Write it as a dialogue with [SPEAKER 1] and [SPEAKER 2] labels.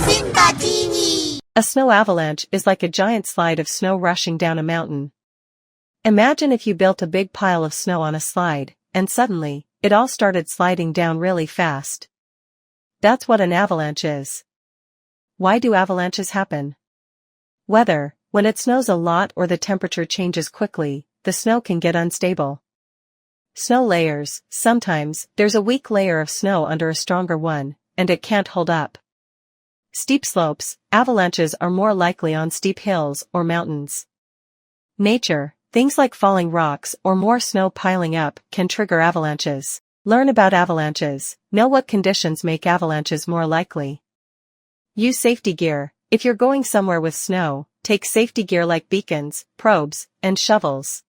[SPEAKER 1] Simba TV.
[SPEAKER 2] A snow avalanche is like a giant slide of snow rushing down a mountain. Imagine if you built a big pile of snow on a slide, and suddenly, it all started sliding down really fast. That's what an avalanche is. Why do avalanches happen? Weather. When it snows a lot or the temperature changes quickly, the snow can get unstable. Snow layers. Sometimes, there's a weak layer of snow under a stronger one, and it can't hold up. Steep slopes. Avalanches are more likely on steep hills or mountains. Nature. Things like falling rocks or more snow piling up can trigger avalanches. Learn about avalanches. Know what conditions make avalanches more likely. Use safety gear. If you're going somewhere with snow, take safety gear like beacons, probes, and shovels.